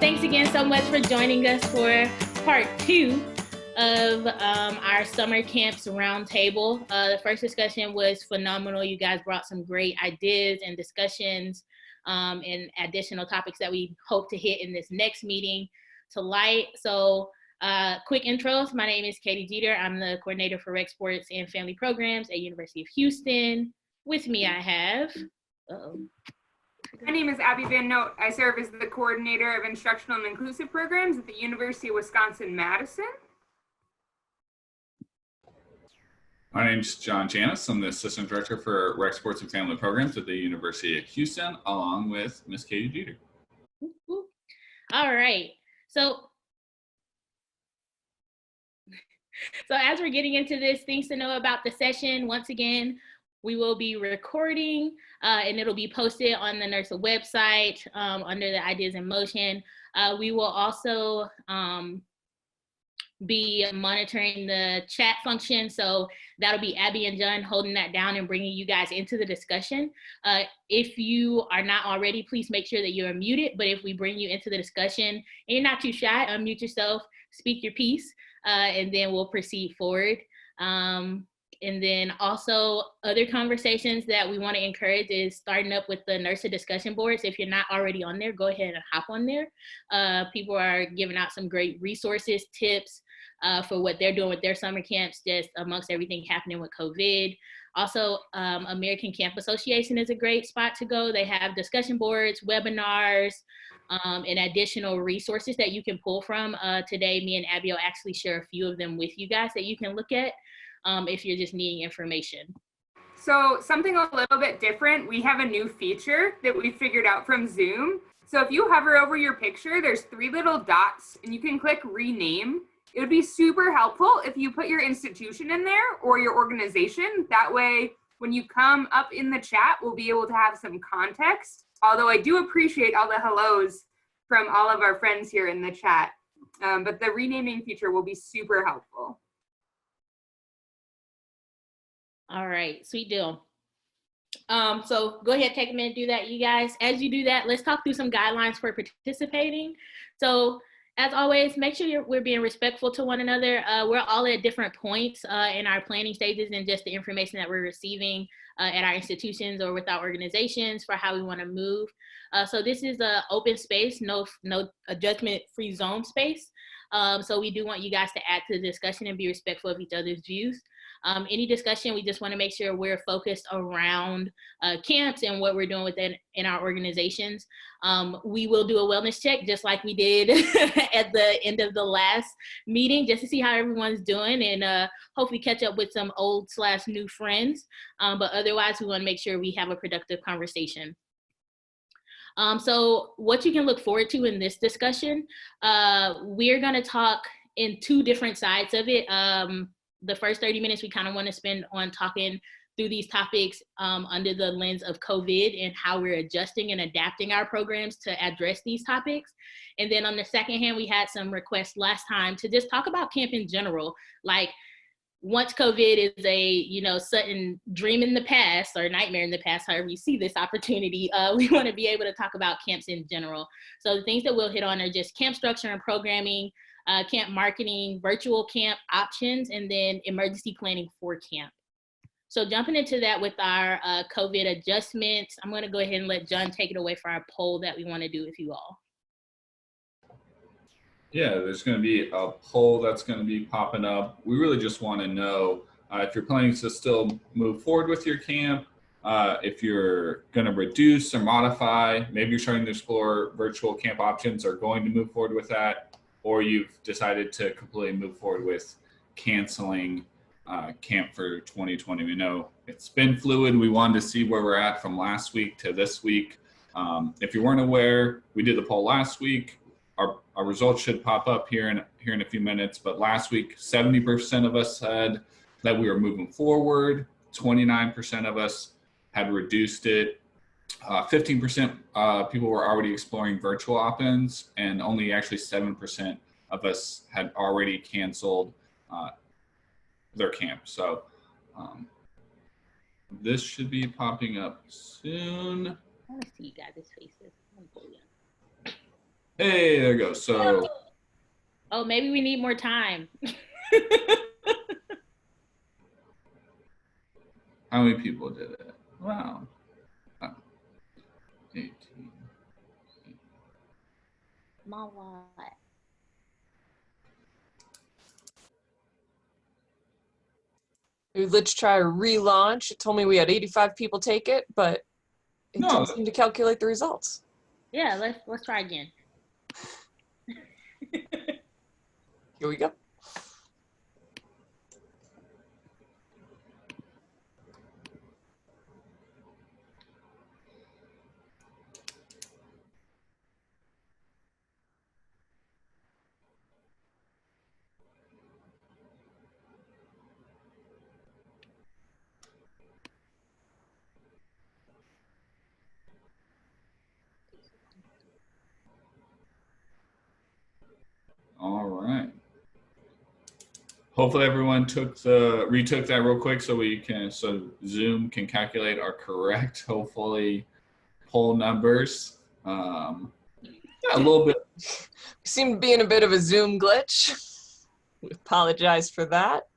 Thanks again so much for joining us for part 2 of our summer camps roundtable. The first discussion was phenomenal. You guys brought some great ideas and discussions and additional topics that we hope to hit in this next meeting to light. So quick intros. My name is Katherine Geter. I'm the coordinator for rec sports and family programs at University of Houston. With me I have, My name is Abby Van Note. I serve as the coordinator of instructional and inclusive programs at the University of Wisconsin-Madison. My name is Janis. I'm the assistant director for rec sports and family programs at the University of Houston, along with Ms. Katie Geter. All right. So as we're getting into this, things to know about the session. Once again, we will be recording and it'll be posted on the NIRSA website under the Ideas in Motion. We will also be monitoring the chat function. So that'll be Abby and John holding that down and bringing you guys into the discussion. If you are not already, please make sure that you're muted. But if we bring you into the discussion and you're not too shy, unmute yourself, speak your piece, and then we'll proceed forward. And then also other conversations that we want to encourage is starting up with the NIRSA discussion boards. If you're not already on there, go ahead and hop on there. People are giving out some great resources, tips for what they're doing with their summer camps, just amongst everything happening with COVID. Also, American Camp Association is a great spot to go. They have discussion boards, webinars, and additional resources that you can pull from. Today, me and Abby will actually share a few of them with you guys that you can look at if you're just needing information. So something a little bit different, we have a new feature that we figured out from Zoom. So if you hover over your picture, there's 3 little dots and you can click rename. It would be super helpful if you put your institution in there or your organization. That way, when you come up in the chat, we'll be able to have some context. Although I do appreciate all the hellos from all of our friends here in the chat. But the renaming feature will be super helpful. All right, sweet deal. So go ahead, take a minute, do that, you guys. As you do that, let's talk through some guidelines for participating. So as always, make sure we're being respectful to one another. We're all at different points in our planning stages and just the information that we're receiving at our institutions or with our organizations for how we want to move. So this is an open space, no judgment-free zone space. So we do want you guys to add to the discussion and be respectful of each other's views. Any discussion, we just want to make sure we're focused around camps and what we're doing within our organizations. We will do a wellness check just like we did at the end of the last meeting, just to see how everyone's doing and hopefully catch up with some old/new friends. But otherwise, we want to make sure we have a productive conversation. So what you can look forward to in this discussion, we're going to talk in 2 different sides of it. The first 30 minutes we kind of want to spend on talking through these topics under the lens of COVID and how we're adjusting and adapting our programs to address these topics. And then on the second hand, we had some requests last time to just talk about camp in general. Like, once COVID is a sudden dream in the past or nightmare in the past, however you see this opportunity, we want to be able to talk about camps in general. So the things that we'll hit on are just camp structure and programming, camp marketing, virtual camp options, and then emergency planning for camp. So jumping into that with our COVID adjustments, I'm going to go ahead and let John take it away for our poll that we want to do with you all. Yeah, there's going to be a poll that's going to be popping up. We really just want to know if you're planning to still move forward with your camp, if you're going to reduce or modify, maybe you're starting to explore virtual camp options or going to move forward with that, or you've decided to completely move forward with canceling camp for 2020. We know it's been fluid. We wanted to see where we're at from last week to this week. If you weren't aware, we did the poll last week. Our results should pop up here in a few minutes, but last week, 70% of us said that we were moving forward. 29% of us had reduced it. 15% people were already exploring virtual options, and only actually 7% of us had already canceled their camp. So this should be popping up soon. I want to see you guys' faces. Hey, there you go. So Oh, maybe we need more time. how many people did it? Wow. 18. My God. Let's try a relaunch. It told me we had 85 people take it, but it No, didn't seem to calculate the results. Yeah, let's try again. Here we go. all right. Hopefully everyone retook that real quick so Zoom can calculate our correct, hopefully, poll numbers. Yeah, a little bit. We seem to be in a bit of a Zoom glitch. We apologize for that.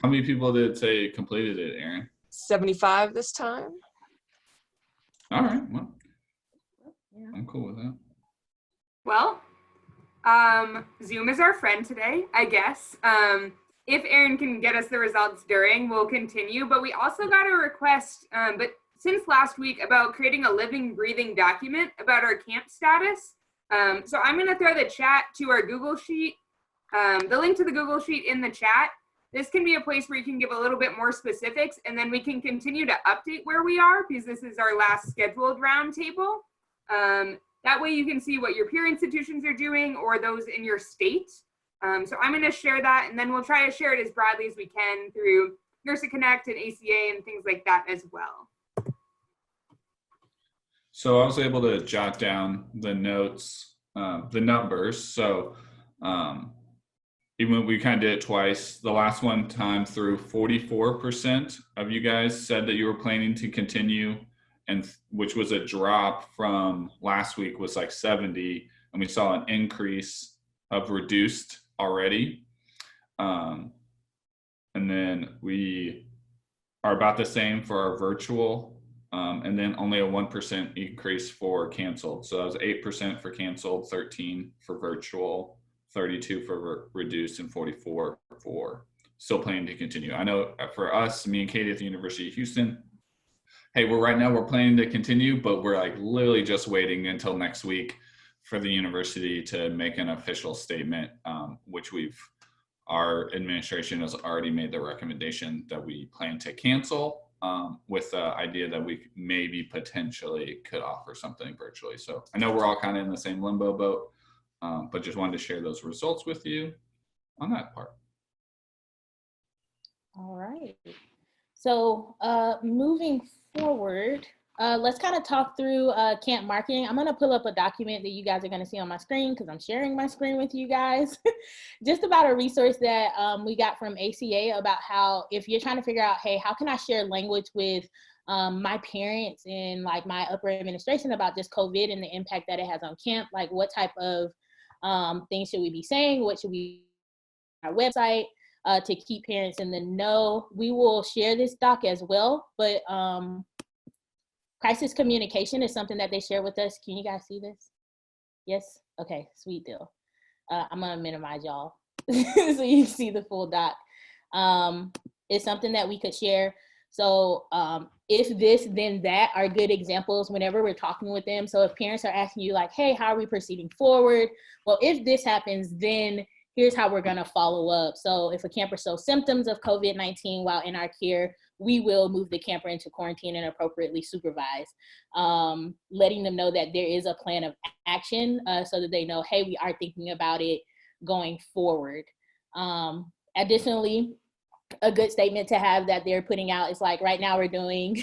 How many people did it say completed it, Aaron? 75 this time. All right, well, Yeah. I'm cool with that. Well, Zoom is our friend today, I guess. If Aaron can get us the results during, we'll continue. But we also got a request, but since last week, about creating a living, breathing document about our camp status. So I'm going to throw the chat to our Google Sheet, the link to the Google Sheet in the chat. This can be a place where you can give a little bit more specifics, and then we can continue to update where we are, because this is our last scheduled roundtable. That way you can see what your peer institutions are doing or those in your state. So I'm going to share that, and then we'll try to share it as broadly as we can through NIRSA Connect and ACA and things like that as well. So I was able to jot down the notes, the numbers. So even when we kind of did it twice, the last one time through 44% of you guys said that you were planning to continue, and which was a drop from last week was like 70, and we saw an increase of reduced already. And then we are about the same for our virtual, and then only a 1% increase for canceled. So that was 8% for canceled, 13 for virtual, 32 for reduced, and 44 for still planning to continue. I know for us, me and Katie at the University of Houston, hey, right now we're planning to continue, but we're like literally just waiting until next week for the university to make an official statement, which our administration has already made the recommendation that we plan to cancel, with the idea that we maybe potentially could offer something virtually. So I know we're all kind of in the same limbo boat, but just wanted to share those results with you on that part. All right. So moving forward, let's kind of talk through camp marketing. I'm going to pull up a document that you guys are going to see on my screen because I'm sharing my screen with you guys. Just about a resource that we got from ACA about how if you're trying to figure out, hey, how can I share language with my parents and like my upper administration about just COVID and the impact that it has on camp, like what type of things should we be saying? What should we on our website? To keep parents in the know. We will share this doc as well, but crisis communication is something that they share with us. Can you guys see this? Yes? Okay, sweet deal. I'm gonna minimize y'all so you see the full doc. It's something that we could share. So if this, then that are good examples whenever we're talking with them. So if parents are asking you like, hey, how are we proceeding forward? Well, if this happens, then here's how we're gonna follow up. So if a camper shows symptoms of COVID-19 while in our care, we will move the camper into quarantine and appropriately supervise. Letting them know that there is a plan of action so that they know, hey, we are thinking about it going forward. Additionally, a good statement to have that they're putting out is like, right now we're doing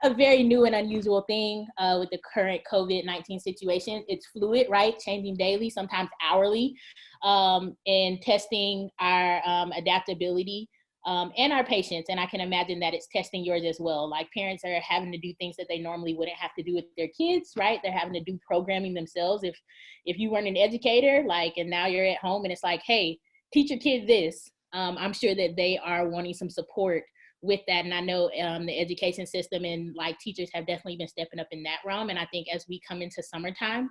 a very new and unusual thing with the current COVID-19 situation. It's fluid, right? Changing daily, sometimes hourly, and testing our adaptability and our patients. And I can imagine that it's testing yours as well. Like parents are having to do things that they normally wouldn't have to do with their kids, right? They're having to do programming themselves. If you weren't an educator, like, and now you're at home and it's like, hey, teach your kid this. I'm sure that they are wanting some support with that. And I know the education system and like teachers have definitely been stepping up in that realm. And I think as we come into summertime,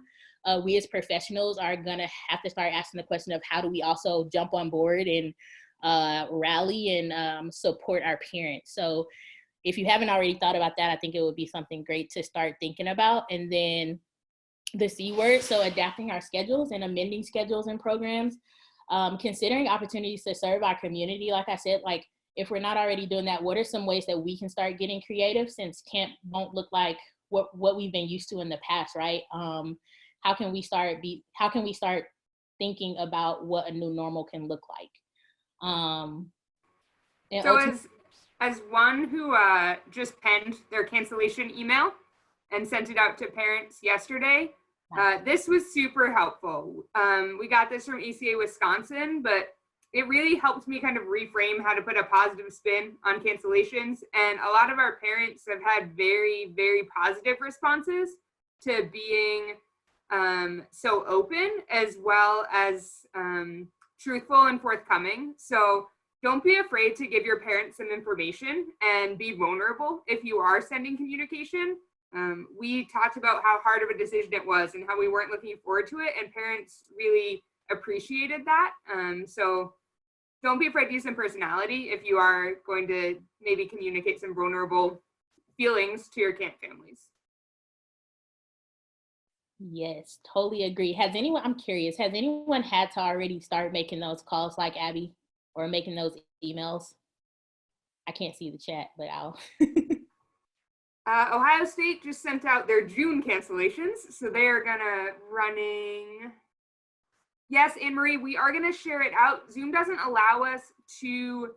we as professionals are gonna have to start asking the question of how do we also jump on board and rally and support our parents. So if you haven't already thought about that, I think it would be something great to start thinking about. And then the C word, so adapting our schedules and amending schedules and programs, considering opportunities to serve our community. Like I said, like if we're not already doing that, what are some ways that we can start getting creative since camp won't look like what we've been used to in the past, right? How can we start thinking about what a new normal can look like? So as one who just penned their cancellation email and sent it out to parents yesterday, this was super helpful. We got this from ACA Wisconsin, but it really helped me kind of reframe how to put a positive spin on cancellations. And a lot of our parents have had very, very positive responses to being so open as well as truthful and forthcoming. So don't be afraid to give your parents some information and be vulnerable if you are sending communication. We talked about how hard of a decision it was and how we weren't looking forward to it, and parents really appreciated that. So don't be afraid to use some personality if you are going to maybe communicate some vulnerable feelings to your camp families. Yes, totally agree. I'm curious, has anyone had to already start making those calls like Abby or making those emails? I can't see the chat, but I'll. Ohio State just sent out their June cancellations. So they are gonna running. Yes, Anne-Marie, we are gonna share it out. Zoom doesn't allow us to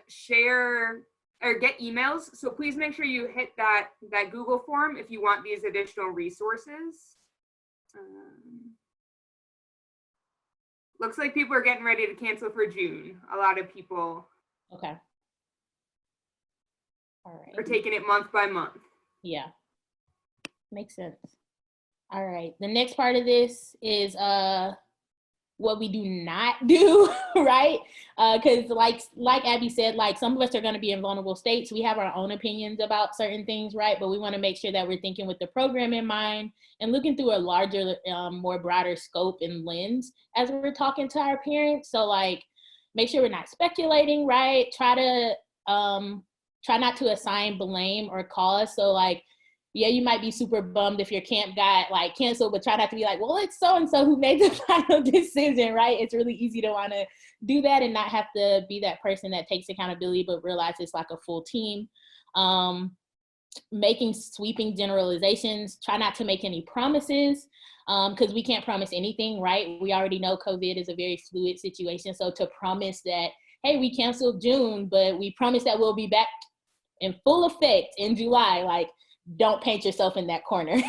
share or get emails. So please make sure you hit that Google form if you want these additional resources. Looks like people are getting ready to cancel for June. A lot of people Okay. All right. are taking it month by month. Yeah. Makes sense. All right. The next part of this is what we do not do, right? Because like Abby said, like some of us are going to be in vulnerable states. We have our own opinions about certain things, right? But we want to make sure that we're thinking with the program in mind and looking through a larger, more broader scope and lens as we're talking to our parents. So like, make sure we're not speculating, right? Try not to assign blame or cause. So like, yeah, you might be super bummed if your camp got like canceled, but try not to be like, well, it's so-and-so who made the final decision, right? It's really easy to want to do that and not have to be that person that takes accountability, but realize it's like a full team. Making sweeping generalizations, try not to make any promises because we can't promise anything, right? We already know COVID is a very fluid situation. So to promise that, hey, we canceled June, but we promise that we'll be back in full effect in July, like, don't paint yourself in that corner.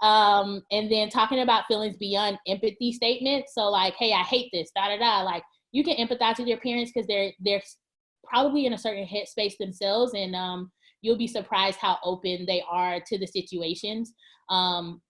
And then talking about feelings beyond empathy statements. So like, hey, I hate this, like you can empathize with your parents because they're probably in a certain headspace themselves, and you'll be surprised how open they are to the situations.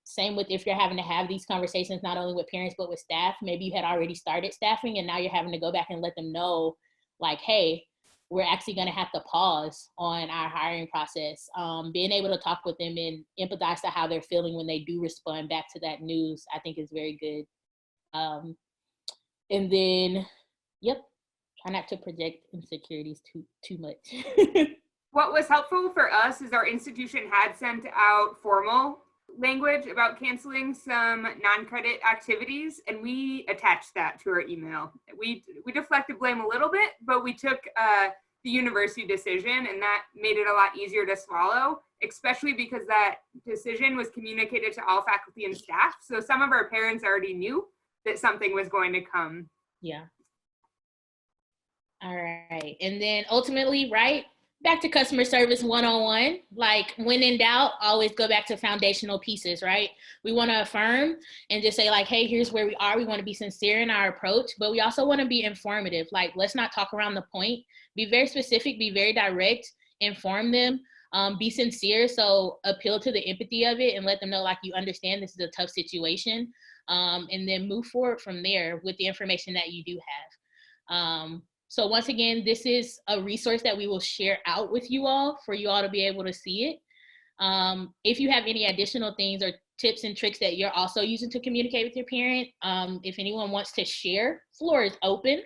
Same with if you're having to have these conversations, not only with parents, but with staff. Maybe you had already started staffing and now you're having to go back and let them know like, hey, we're actually going to have to pause on our hiring process. Being able to talk with them and empathize to how they're feeling when they do respond back to that news, I think is very good. And then, yep, try not to project insecurities too much. What was helpful for us is our institution had sent out formal language about canceling some non-credit activities, and we attached that to our email. We deflected blame a little bit, but we took the university decision, and that made it a lot easier to swallow, especially because that decision was communicated to all faculty and staff. So some of our parents already knew that something was going to come. Yeah. All right. And then ultimately, right, back to customer service 101. Like, when in doubt, always go back to foundational pieces, right? We want to affirm and just say, like, hey, here's where we are. We want to be sincere in our approach, but we also want to be informative. Like, let's not talk around the point. Be very specific, be very direct, inform them, be sincere. So appeal to the empathy of it and let them know, like, you understand this is a tough situation, and then move forward from there with the information that you do have. So once again, this is a resource that we will share out with you all for you all to be able to see it. If you have any additional things or tips and tricks that you're also using to communicate with your parent, if anyone wants to share, floor is open.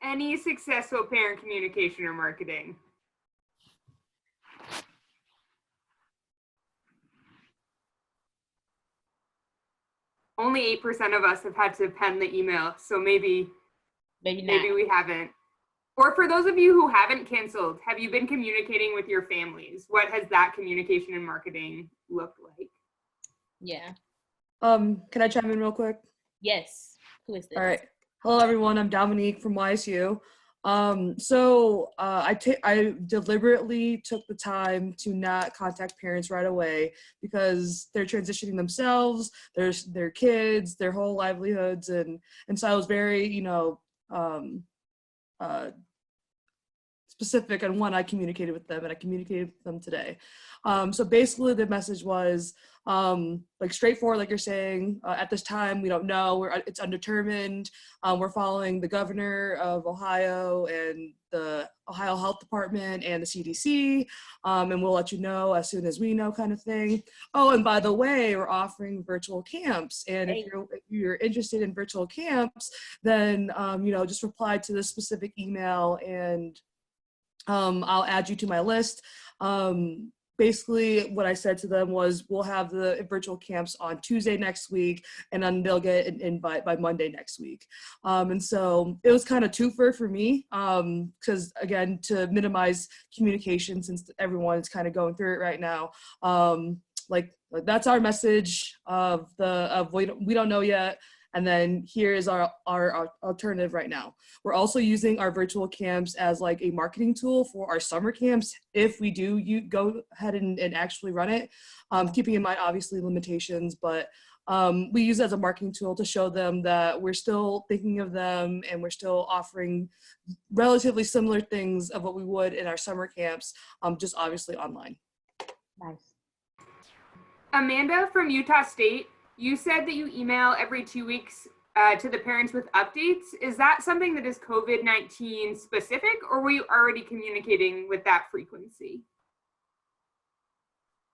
Any successful parent communication or marketing? Only 8% of us have had to pen the email, so maybe we haven't. Or for those of you who haven't canceled, have you been communicating with your families? What has that communication and marketing looked like? Yeah. Can I chime in real quick? Yes. Who is this? All right. Hello, everyone. I'm Dominique from YSU. I deliberately took the time to not contact parents right away because they're transitioning themselves, their kids, their whole livelihoods, and so I was very, specific on when I communicated with them, and I communicated with them today. So basically the message was like straightforward, like you're saying, at this time, we don't know, it's undetermined. We're following the governor of Ohio and the Ohio Health Department and the CDC, and we'll let you know as soon as we know, kind of thing. Oh, and by the way, we're offering virtual camps. And if you're interested in virtual camps, then, just reply to this specific email and I'll add you to my list. Basically what I said to them was, we'll have the virtual camps on Tuesday next week, and then they'll get an invite by Monday next week. And so it was kind of twofer for me, because again, to minimize communication since everyone is kind of going through it right now. Like that's our message of we don't know yet. And then here is our alternative right now. We're also using our virtual camps as like a marketing tool for our summer camps. If we do, you go ahead and actually run it, keeping in mind obviously limitations, but we use it as a marketing tool to show them that we're still thinking of them and we're still offering relatively similar things of what we would in our summer camps, just obviously online. Nice. Amanda from Utah State, you said that you email every 2 weeks to the parents with updates. Is that something that is COVID-19 specific, or were you already communicating with that frequency?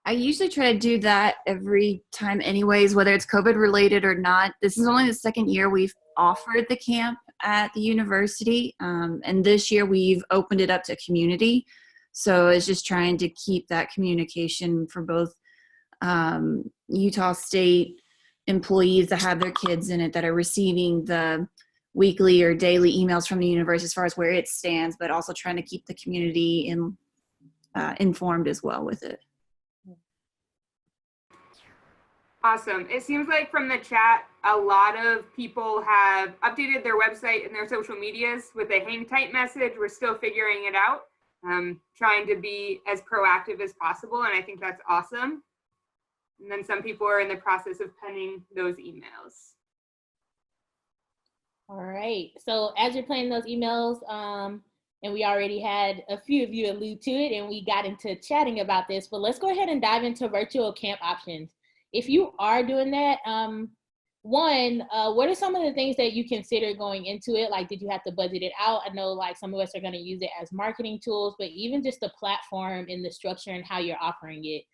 I usually try to do that every time anyways, whether it's COVID related or not. This is only the second year we've offered the camp at the university. And this year we've opened it up to community. So it's just trying to keep that communication for both Utah State employees that have their kids in it that are receiving the weekly or daily emails from the university as far as where it stands, but also trying to keep the community informed as well with it. Awesome. It seems like from the chat, a lot of people have updated their website and their social medias with a hang tight message. We're still figuring it out, trying to be as proactive as possible. And I think that's awesome. And then some people are in the process of penning those emails. All right. So as you're playing those emails, and we already had a few of you allude to it and we got into chatting about this, but let's go ahead and dive into virtual camp options. If you are doing that, what are some of the things that you consider going into it? Like, did you have to budget it out? I know like some of us are going to use it as marketing tools, but even just the platform and the structure and how you're offering it.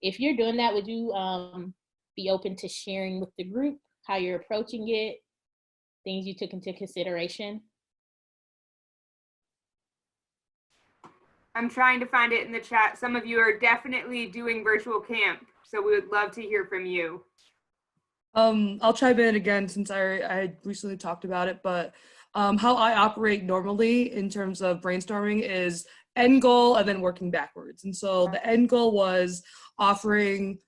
If you're doing that, would you be open to sharing with the group how you're approaching it, things you took into consideration? I'm trying to find it in the chat. Some of you are definitely doing virtual camp, so we would love to hear from you. I'll chime in again since I had recently talked about it, but how I operate normally in terms of brainstorming is end goal and then working backwards. And so the end goal was offering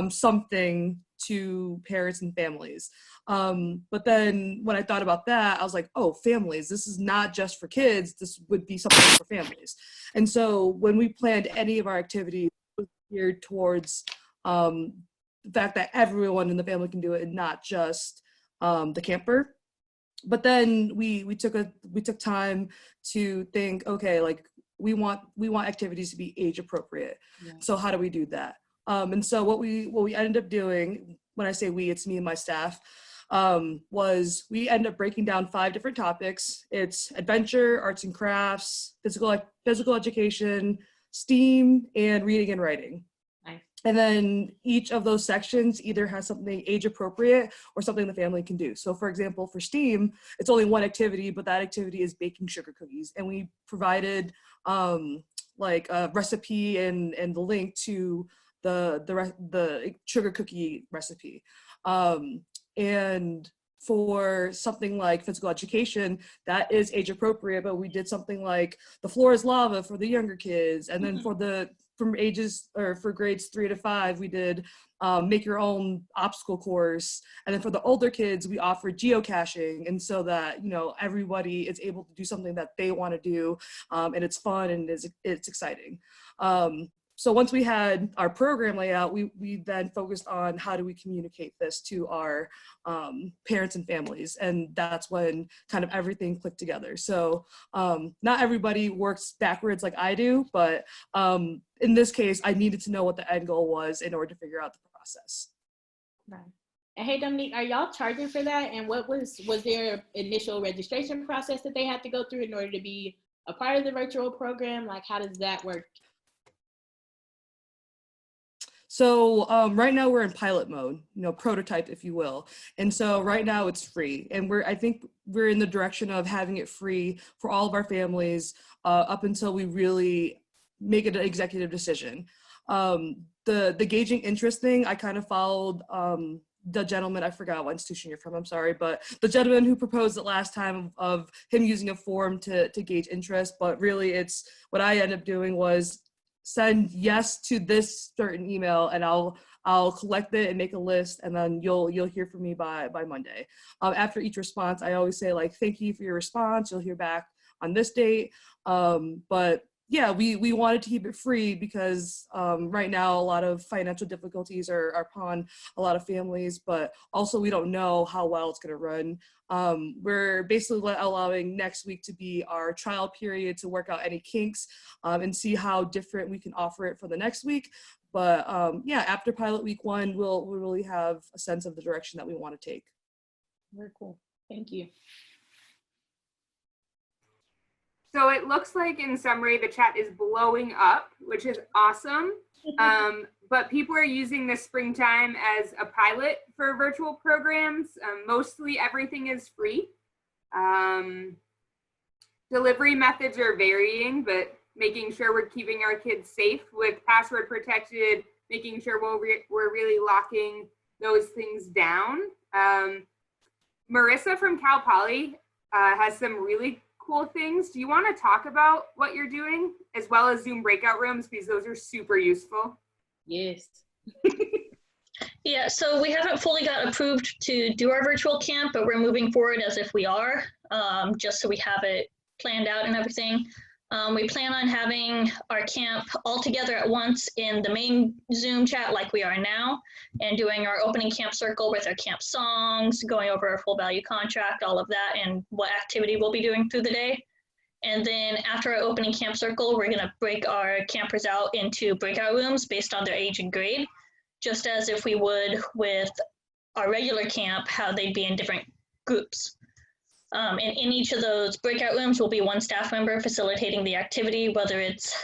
something to parents and families. But then when I thought about that, I was like, oh, families, this is not just for kids, this would be something for families. And so when we planned any of our activities, it was geared towards the fact that everyone in the family can do it and not just the camper. But then we took time to think, okay, like we want activities to be age appropriate. Yeah. So how do we do that? And so what we ended up doing, when I say we, it's me and my staff, was we ended up breaking down 5 different topics. It's adventure, arts and crafts, physical education, STEAM, and reading and writing. Nice. And then each of those sections either has something age appropriate or something the family can do. So for example, for STEAM, it's only one activity, but that activity is baking sugar cookies. And we provided like a recipe and the link to the sugar cookie recipe. And for something like physical education, that is age appropriate, but we did something like the floor is lava for the younger kids. And then for grades 3 to 5, we did make your own obstacle course. And then for the older kids, we offered geocaching. And so that, you know, everybody is able to do something that they want to do. And it's fun and it's exciting. So once we had our program layout, we then focused on how do we communicate this to our parents and families. And that's when kind of everything clicked together. So not everybody works backwards like I do, but in this case, I needed to know what the end goal was in order to figure out the process. Right. And hey, Dominique, are y'all charging for that? And what was their initial registration process that they had to go through in order to be a part of the virtual program? Like, how does that work? So right now we're in pilot mode, you know, prototype, if you will. And so right now it's free. And I think we're in the direction of having it free for all of our families up until we really make it an executive decision. The gauging interest thing, I kind of followed the gentleman, I forgot what institution you're from, I'm sorry, but the gentleman who proposed it last time of him using a form to gauge interest. But really it's, what I ended up doing was send yes to this certain email, and I'll collect it and make a list, and then you'll hear from me by Monday. After each response, I always say, like, thank you for your response. You'll hear back on this date. But yeah, we wanted to keep it free because right now a lot of financial difficulties are upon a lot of families, but also we don't know how well it's going to run. We're basically allowing next week to be our trial period to work out any kinks and see how different we can offer it for the next week. But yeah, after pilot week 1, we'll really have a sense of the direction that we want to take. Very cool. Thank you. So it looks like, in summary, the chat is blowing up, which is awesome. But people are using the springtime as a pilot for virtual programs. Mostly everything is free. Delivery methods are varying, but making sure we're keeping our kids safe with password protected, making sure we're really locking those things down. Marissa from Cal Poly has some really cool things. Do you want to talk about what you're doing, as well as Zoom breakout rooms, because those are super useful? Yes. Yeah, so we haven't fully got approved to do our virtual camp, but we're moving forward as if we are, just so we have it planned out and everything. We plan on having our camp all together at once in the main Zoom chat like we are now, and doing our opening camp circle with our camp songs, going over our full value contract, all of that, and what activity we'll be doing through the day. And then after our opening camp circle, we're gonna break our campers out into breakout rooms based on their age and grade, just as if we would with our regular camp, how they'd be in different groups. And in each of those breakout rooms will be one staff member facilitating the activity, whether it's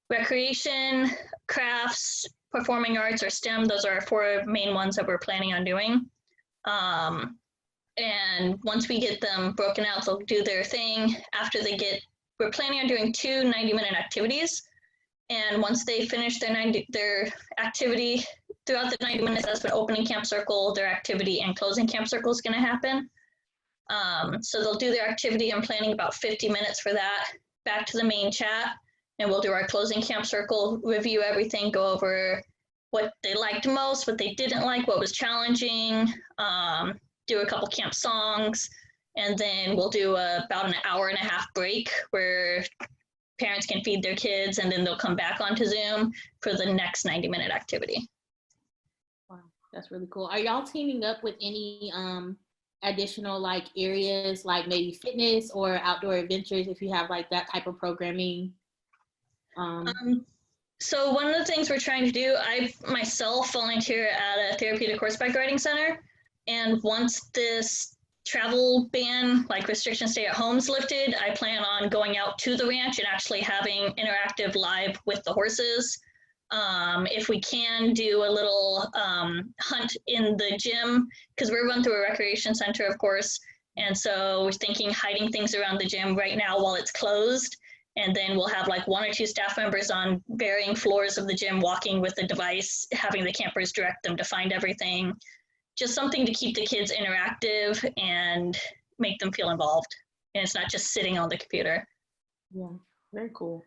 recreation, crafts, performing arts, or STEM. Those are our 4 main ones that we're planning on doing. And once we get them broken out, they'll do their thing. After we're planning on doing 2 90-minute activities. And once they finish their activity, throughout the 90 minutes, that's when opening camp circle, their activity, and closing camp circle is gonna happen. So they'll do their activity. I'm planning about 50 minutes for that, back to the main chat, and we'll do our closing camp circle, review everything, go over what they liked most, what they didn't like, what was challenging, do a couple camp songs, and then we'll do about an hour and a half break where parents can feed their kids, and then they'll come back onto Zoom for the next 90-minute activity. Wow, that's really cool. Are y'all teaming up with any additional like areas, like maybe fitness or outdoor adventures, if you have like that type of programming? So one of the things we're trying to do, I myself volunteer at a therapeutic horseback riding center, and once this travel ban, like restriction stay at home's lifted, I plan on going out to the ranch and actually having interactive live with the horses. If we can do a little hunt in the gym, because we're run through a recreation center, of course, and so we're thinking hiding things around the gym right now while it's closed, and then we'll have like 1 or 2 staff members on varying floors of the gym walking with the device, having the campers direct them to find everything. Just something to keep the kids interactive and make them feel involved. And it's not just sitting on the computer. Yeah, very cool.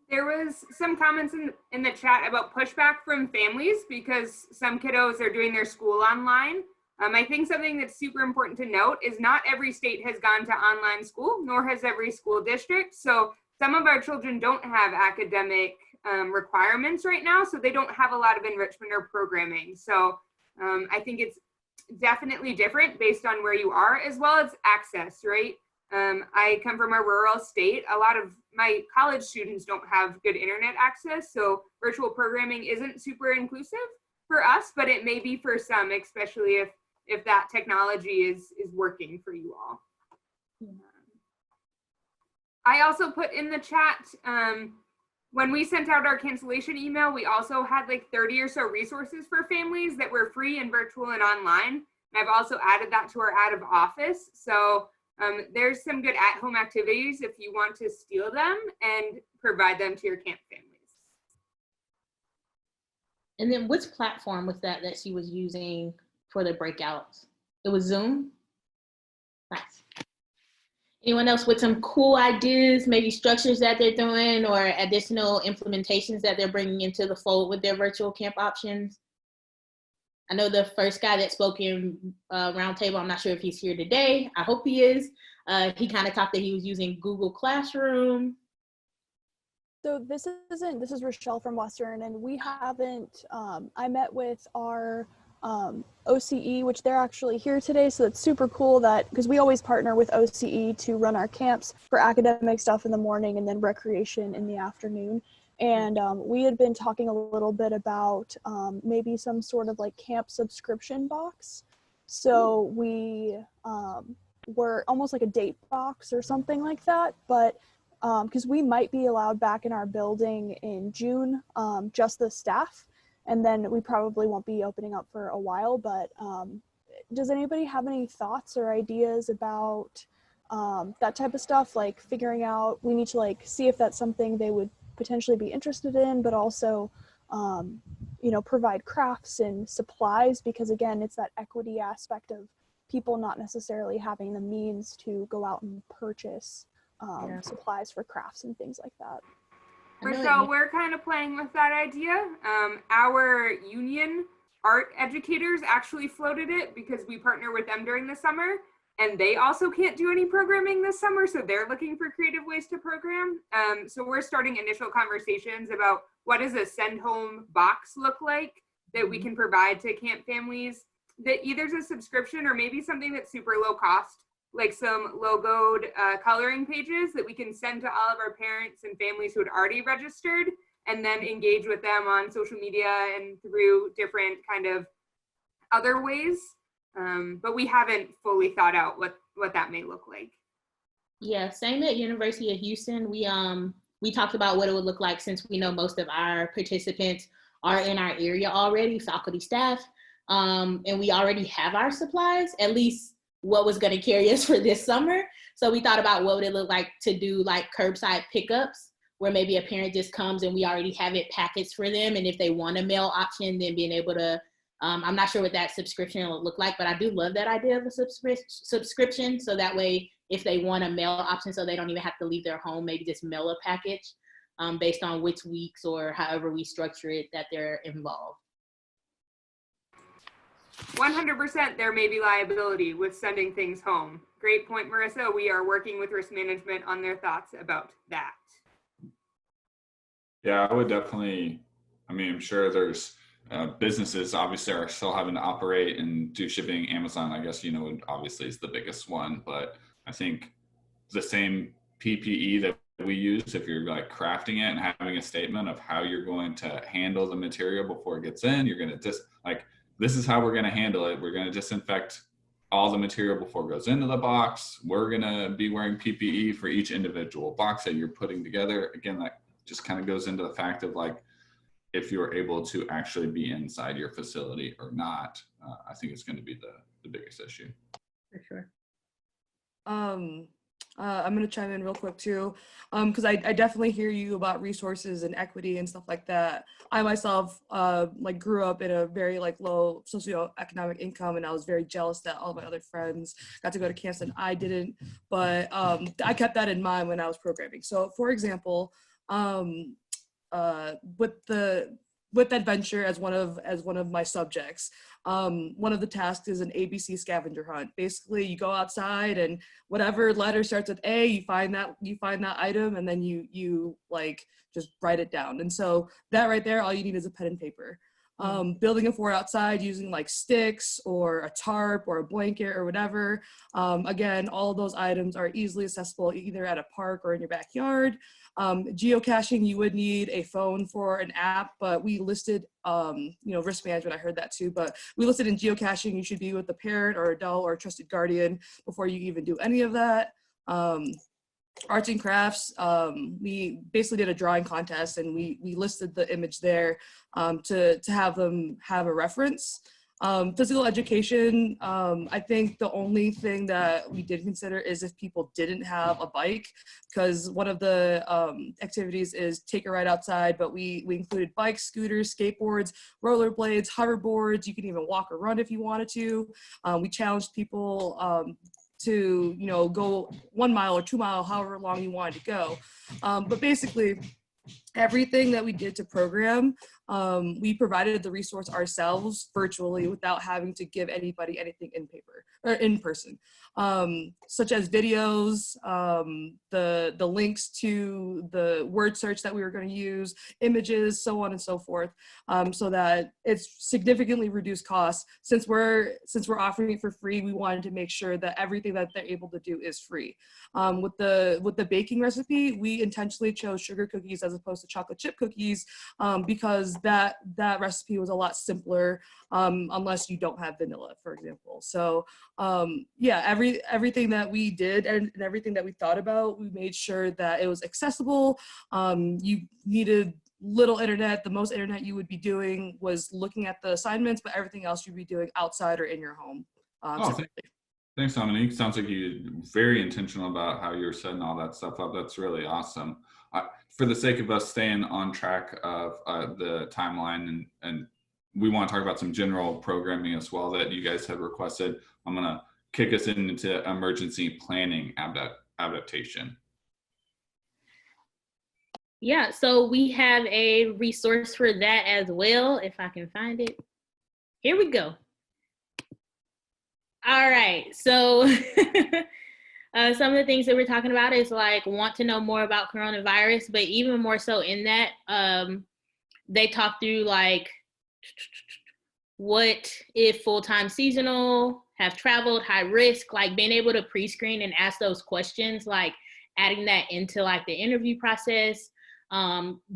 There was some comments in the chat about pushback from families because some kiddos are doing their school online. I think something that's super important to note is not every state has gone to online school, nor has every school district. So some of our children don't have academic requirements right now, so they don't have a lot of enrichment or programming. So I think it's definitely different based on where you are, as well as access, right? I come from a rural state. A lot of my college students don't have good internet access, so virtual programming isn't super inclusive for us, but it may be for some, especially if that technology is working for you all. I also put in the chat, when we sent out our cancellation email, we also had like 30 or so resources for families that were free and virtual and online. And I've also added that to our out of office. So there's some good at-home activities if you want to steal them and provide them to your camp families. And then which platform was that she was using for the breakouts? It was Zoom? Nice. Anyone else with some cool ideas, maybe structures that they're doing or additional implementations that they're bringing into the fold with their virtual camp options? I know the first guy that spoke in roundtable, I'm not sure if he's here today. I hope he is. He kind of talked that he was using Google Classroom. So this is Rochelle from Western, and we haven't, I met with our OCE, which they're actually here today, so it's super cool that, because we always partner with OCE to run our camps for academic stuff in the morning and then recreation in the afternoon. And we had been talking a little bit about maybe some sort of like camp subscription box. So we were almost like a date box or something like that, but because we might be allowed back in our building in June, just the staff, and then we probably won't be opening up for a while. But does anybody have any thoughts or ideas about that type of stuff? Like figuring out, we need to like see if that's something they would potentially be interested in, but also, you know, provide crafts and supplies, because again, it's that equity aspect of people not necessarily having the means to go out and purchase supplies for crafts and things like that. Rochelle, we're kind of playing with that idea. Our union art educators actually floated it because we partner with them during the summer, and they also can't do any programming this summer, so they're looking for creative ways to program. So we're starting initial conversations about what does a send home box look like that we can provide to camp families, that either is a subscription or maybe something that's super low cost, like some logoed coloring pages that we can send to all of our parents and families who had already registered, and then engage with them on social media and through different kind of other ways. But we haven't fully thought out what that may look like. Yeah, same at University of Houston. We talked about what it would look like, since we know most of our participants are in our area already, faculty, staff, and we already have our supplies, at least what was going to carry us for this summer. So we thought about what would it look like to do like curbside pickups, where maybe a parent just comes and we already have it packaged for them. And if they want a mail option, then being able to, I'm not sure what that subscription will look like, but I do love that idea of a subscription. So that way, if they want a mail option, so they don't even have to leave their home, maybe just mail a package based on which weeks or however we structure it that they're involved. 100% there may be liability with sending things home. Great point, Marissa. We are working with risk management on their thoughts about that. Yeah, I would definitely, I mean, I'm sure there's businesses obviously are still having to operate and do shipping. Amazon, I guess, obviously is the biggest one, but I think the same PPE that we use, if you're like crafting it and having a statement of how you're going to handle the material before it gets in, you're going to just like, this is how we're going to handle it. We're going to disinfect all the material before it goes into the box. We're going to be wearing PPE for each individual box that you're putting together. Again, that just kind of goes into the fact of like, if you're able to actually be inside your facility or not, I think it's going to be the biggest issue. For sure. I'm going to chime in real quick too, because I definitely hear you about resources and equity and stuff like that. I myself like grew up in a very like low socioeconomic income, and I was very jealous that all my other friends got to go to camps and I didn't. But I kept that in mind when I was programming. So, for example, with adventure as one of my subjects, one of the tasks is an ABC scavenger hunt. Basically, you go outside and whatever letter starts with A, you find that item, and then you like just write it down. And so that right there, all you need is a pen and paper. Building a fort outside using like sticks or a tarp or a blanket or whatever. Again, all of those items are easily accessible either at a park or in your backyard. Geocaching, you would need a phone for an app, but we listed, risk management, I heard that too, but we listed in geocaching, you should be with a parent or adult or a trusted guardian before you even do any of that. Arts and crafts, we basically did a drawing contest and we listed the image there to have them have a reference. Physical education, I think the only thing that we did consider is if people didn't have a bike, because one of the activities is take a ride outside, but we included bikes, scooters, skateboards, rollerblades, hoverboards. You can even walk or run if you wanted to. We challenged people to go 1 mile or 2 mile, however long you wanted to go. But basically, everything that we did to program, we provided the resource ourselves virtually without having to give anybody anything in paper or in person, such as videos, the links to the word search that we were going to use, images, so on and so forth, so that it's significantly reduced costs. Since we're offering it for free, we wanted to make sure that everything that they're able to do is free. With the baking recipe, we intentionally chose sugar cookies as opposed to chocolate chip cookies, because that recipe was a lot simpler, unless you don't have vanilla, for example. So yeah, everything that we did and everything that we thought about, we made sure that it was accessible. You needed little internet. The most internet you would be doing was looking at the assignments, but everything else you'd be doing outside or in your home. Thanks, Dominique. Sounds like you're very intentional about how you're setting all that stuff up. That's really awesome. For the sake of us staying on track of the timeline, and we want to talk about some general programming as well that you guys have requested, I'm going to kick us into emergency planning adaptation. Yeah, so we have a resource for that as well, if I can find it. Here we go. All right, so some of the things that we're talking about is like want to know more about coronavirus, but even more so in that, they talk through like what if full-time seasonal, have traveled, high risk, like being able to pre-screen and ask those questions, like adding that into like the interview process,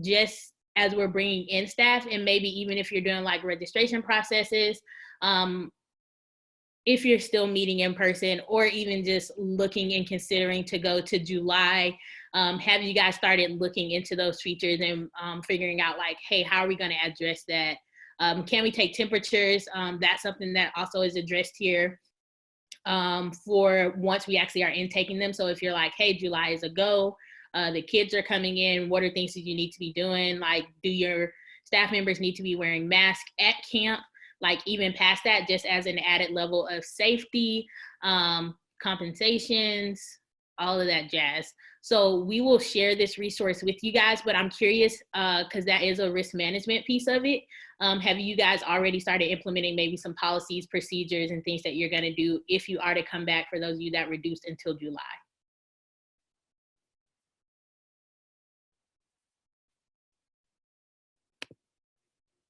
just as we're bringing in staff, and maybe even if you're doing like registration processes, if you're still meeting in person, or even just looking and considering to go to July, have you guys started looking into those features and figuring out like, hey, how are we going to address that? Can we take temperatures? That's something that also is addressed here for once we actually are intaking them. So if you're like, hey, July is a go, the kids are coming in, what are things that you need to be doing? Like, do your staff members need to be wearing masks at camp? Like even past that, just as an added level of safety, compensations, all of that jazz. So we will share this resource with you guys, but I'm curious, because that is a risk management piece of it. Have you guys already started implementing maybe some policies, procedures, and things that you're going to do if you are to come back, for those of you that reduced until July?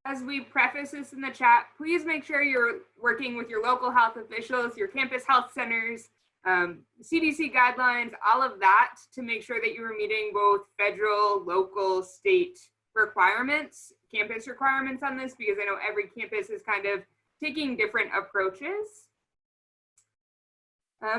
As we preface this in the chat, please make sure you're working with your local health officials, your campus health centers, CDC guidelines, all of that, to make sure that you are meeting both federal, local, state requirements, campus requirements on this, because I know every campus is kind of taking different approaches.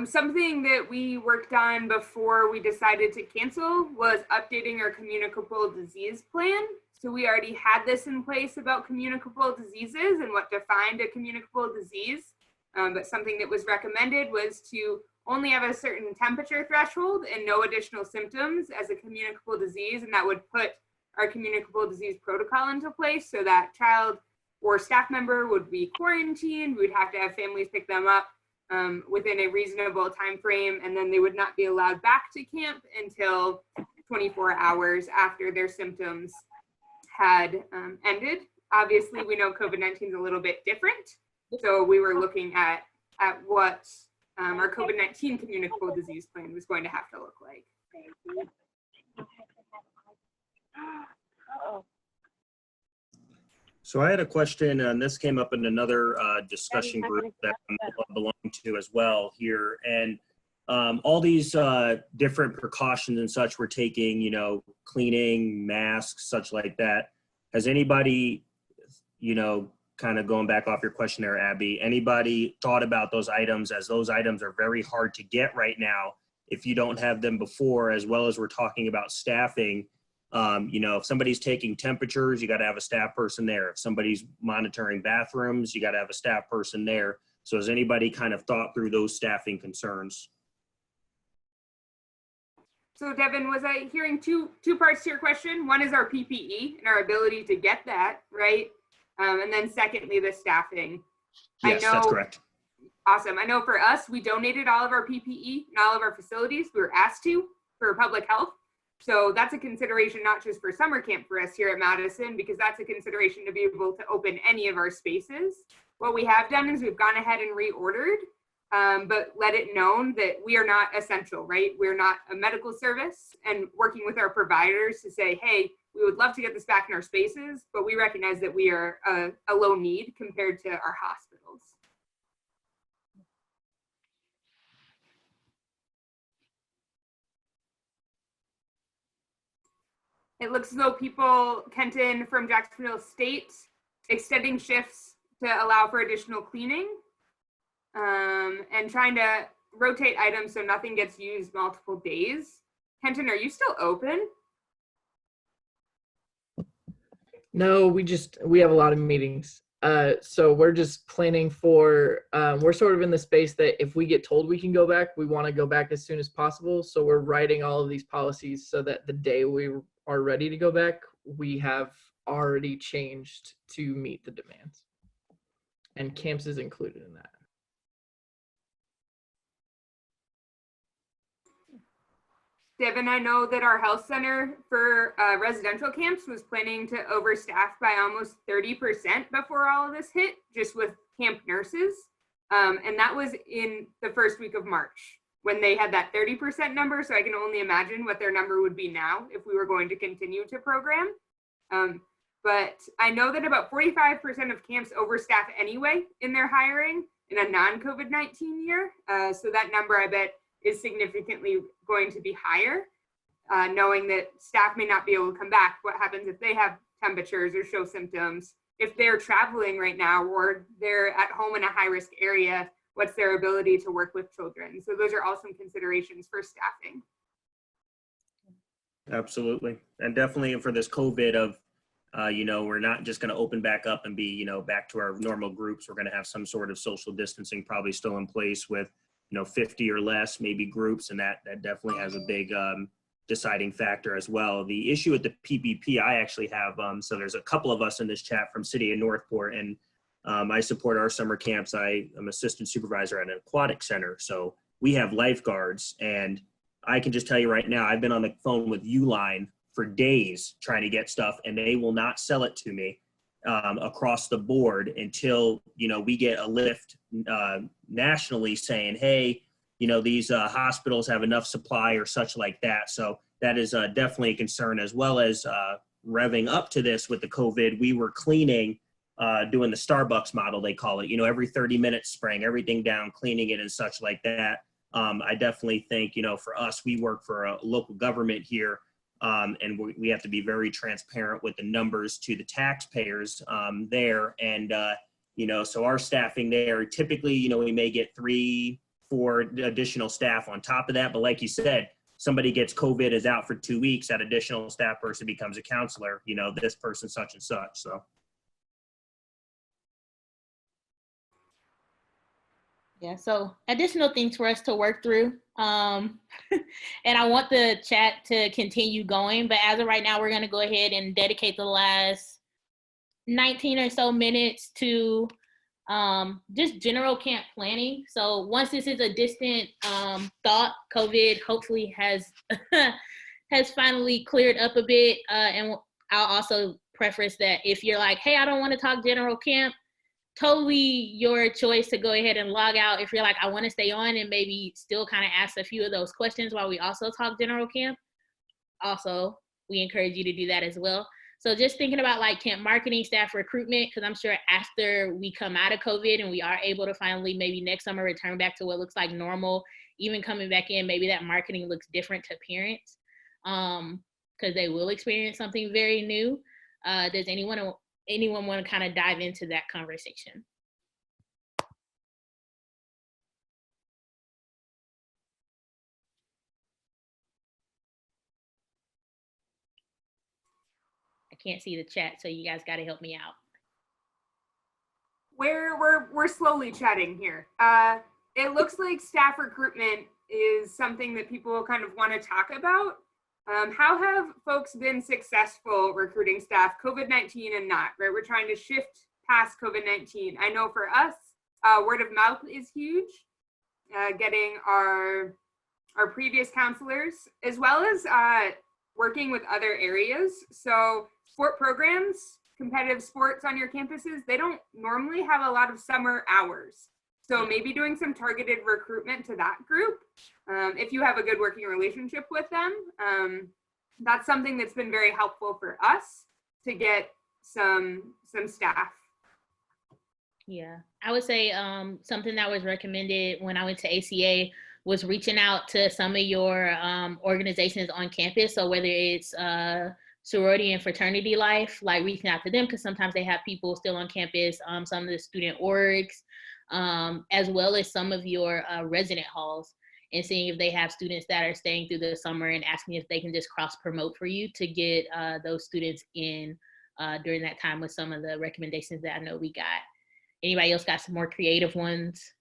Something that we worked on before we decided to cancel was updating our communicable disease plan. So we already had this in place about communicable diseases and what defined a communicable disease. But something that was recommended was to only have a certain temperature threshold and no additional symptoms as a communicable disease. And that would put our communicable disease protocol into place, so that child or staff member would be quarantined. We'd have to have families pick them up within a reasonable time frame, and then they would not be allowed back to camp until 24 hours after their symptoms had ended. Obviously, we know COVID-19 is a little bit different, so we were looking at what our COVID-19 communicable disease plan was going to have to look like. So I had a question, and this came up in another discussion group that I belong to as well here. And all these different precautions and such we're taking, you know, cleaning, masks, such like that. Has anybody, you know, kind of going back off your question there, Abby, anybody thought about those items, as those items are very hard to get right now if you don't have them before, as well as we're talking about staffing. You know, if somebody's taking temperatures, you got to have a staff person there. If somebody's monitoring bathrooms, you got to have a staff person there. So has anybody kind of thought through those staffing concerns? So Devin, was I hearing two parts to your question? One is our PPE and our ability to get that, right? And then secondly, the staffing. Yes, that's correct. Awesome. I know for us, we donated all of our PPE and all of our facilities. We were asked to for public health. So that's a consideration, not just for summer camp for us here at Madison, because that's a consideration to be able to open any of our spaces. What we have done is we've gone ahead and reordered, but let it known that we are not essential, right? We're not a medical service, and working with our providers to say, hey, we would love to get this back in our spaces, but we recognize that we are a low need compared to our hospitals. It looks as though people, Kenton from Jacksonville State, extending shifts to allow for additional cleaning, and trying to rotate items so nothing gets used multiple days. Kenton, are you still open? No, we have a lot of meetings. So we're just planning for, we're sort of in the space that if we get told we can go back, we want to go back as soon as possible. So we're writing all of these policies so that the day we are ready to go back, we have already changed to meet the demands. And camps is included in that. Devin, I know that our health center for residential camps was planning to overstaff by almost 30% before all of this hit, just with camp nurses. And that was in the first week of March when they had that 30% number. So I can only imagine what their number would be now if we were going to continue to program. But I know that about 45% of camps overstaff anyway in their hiring in a non-COVID-19 year. So that number, I bet, is significantly going to be higher, knowing that staff may not be able to come back. What happens if they have temperatures or show symptoms? If they're traveling right now or they're at home in a high-risk area, what's their ability to work with children? So those are all some considerations for staffing. Absolutely. And definitely for this COVID of, you know, we're not just going to open back up and be, you know, back to our normal groups. We're going to have some sort of social distancing probably still in place with, you know, 50 or less maybe groups, and that definitely has a big deciding factor as well. The issue with the PPP, I actually have, so there's a couple of us in this chat from City of Northport, and I support our summer camps. I am assistant supervisor at an aquatic center, so we have lifeguards, and I can just tell you right now, I've been on the phone with Uline for days trying to get stuff, and they will not sell it to me across the board until, you know, we get a lift nationally saying, hey, you know, these hospitals have enough supply or such like that. So that is definitely a concern, as well as revving up to this with the COVID. We were cleaning, doing the Starbucks model, they call it, you know, every 30 minutes, spraying everything down, cleaning it and such like that. I definitely think, you know, for us, we work for a local government here, and we have to be very transparent with the numbers to the taxpayers there. And, you know, so our staffing there, typically, you know, we may get 3-4 additional staff on top of that. But like you said, somebody gets COVID, is out for 2 weeks, that additional staff person becomes a counselor, you know, this person, such and such. So. Yeah, so additional things for us to work through. And I want the chat to continue going, but as of right now, we're going to go ahead and dedicate the last 19 or so minutes to just general camp planning. So once this is a distant thought, COVID hopefully has has finally cleared up a bit. And I'll also preface that if you're like, hey, I don't want to talk general camp, totally your choice to go ahead and log out. If you're like, I want to stay on and maybe still kind of ask a few of those questions while we also talk general camp, also, we encourage you to do that as well. So just thinking about like camp marketing, staff recruitment, because I'm sure after we come out of COVID and we are able to finally maybe next summer return back to what looks like normal, even coming back in, maybe that marketing looks different to parents because they will experience something very new. Does anyone want to kind of dive into that conversation? I can't see the chat, so you guys got to help me out. We're slowly chatting here. It looks like staff recruitment is something that people kind of want to talk about. How have folks been successful recruiting staff, COVID-19 and not, right? We're trying to shift past COVID-19. I know for us, word of mouth is huge. Getting our previous counselors, as well as working with other areas. So sport programs, competitive sports on your campuses, they don't normally have a lot of summer hours. So maybe doing some targeted recruitment to that group. If you have a good working relationship with them, that's something that's been very helpful for us to get some staff. Yeah, I would say something that was recommended when I went to ACA was reaching out to some of your organizations on campus. So whether it's sorority and fraternity life, like reaching out to them, because sometimes they have people still on campus, some of the student orgs, as well as some of your resident halls, and seeing if they have students that are staying through the summer and asking if they can just cross promote for you to get those students in during that time with some of the recommendations that I know we got. Anybody else got some more creative ones?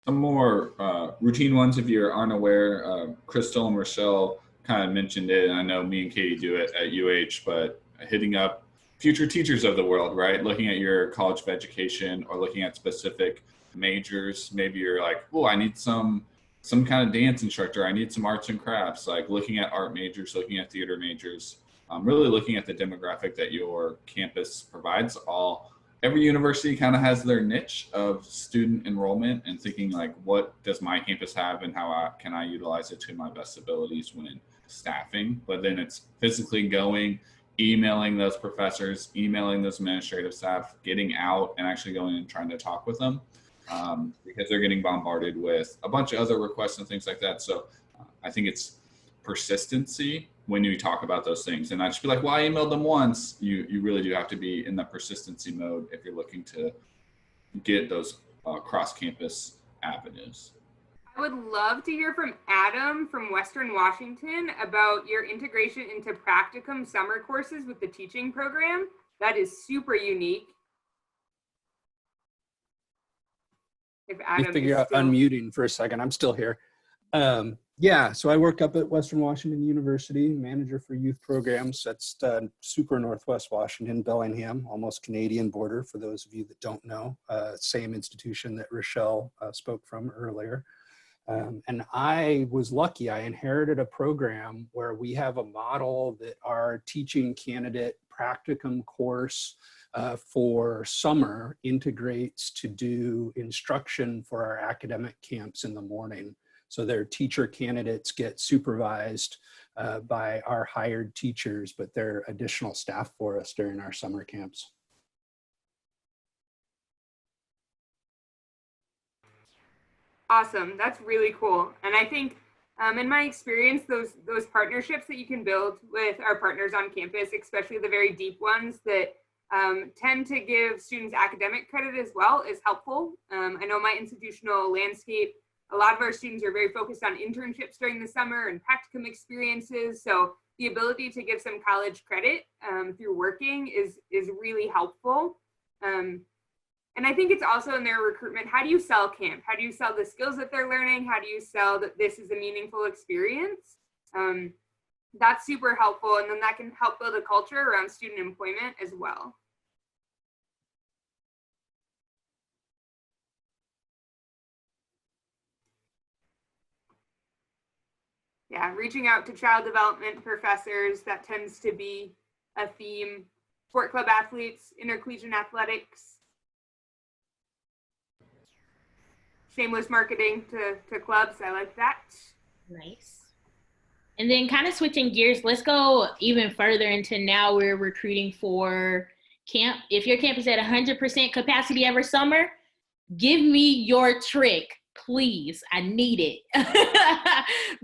Some more routine ones, if you aren't aware, Crystal and Rochelle kind of mentioned it, and I know me and Katie do it at UH, but hitting up future teachers of the world, right? Looking at your college of education or looking at specific majors. Maybe you're like, oh, I need some kind of dance instructor. I need some arts and crafts, like looking at art majors, looking at theater majors, really looking at the demographic that your campus provides. Every university kind of has their niche of student enrollment, and thinking like, what does my campus have and how can I utilize it to my best abilities when staffing? But then it's physically going, emailing those professors, emailing those administrative staff, getting out and actually going and trying to talk with them because they're getting bombarded with a bunch of other requests and things like that. So I think it's persistency when you talk about those things, and not just be like, well, I emailed them once. You really do have to be in that persistency mode if you're looking to get those cross-campus avenues. I would love to hear from Adam from Western Washington about your integration into practicum summer courses with the teaching program. That is super unique. If Adam figure out unmuting for a second. I'm still here. Yeah, so I work up at Western Washington University, manager for youth programs. That's super Northwest Washington, Bellingham, almost Canadian border for those of you that don't know. Same institution that Rochelle spoke from earlier. And I was lucky. I inherited a program where we have a model that our teaching candidate practicum course for summer integrates to do instruction for our academic camps in the morning. So their teacher candidates get supervised by our hired teachers, but they're additional staff for us during our summer camps. Awesome. That's really cool. And I think in my experience, those partnerships that you can build with our partners on campus, especially the very deep ones that tend to give students academic credit as well, is helpful. I know my institutional landscape, a lot of our students are very focused on internships during the summer and practicum experiences. So the ability to give some college credit through working is really helpful. And I think it's also in their recruitment. How do you sell camp? How do you sell the skills that they're learning? How do you sell that this is a meaningful experience? That's super helpful. And then that can help build a culture around student employment as well. Yeah, reaching out to child development professors, that tends to be a theme. Sport club athletes, intercollegiate athletics. Shameless marketing to clubs, I like that. Nice. And then kind of switching gears, let's go even further into now we're recruiting for camp. If your camp is at 100% capacity every summer, give me your trick, please. I need it.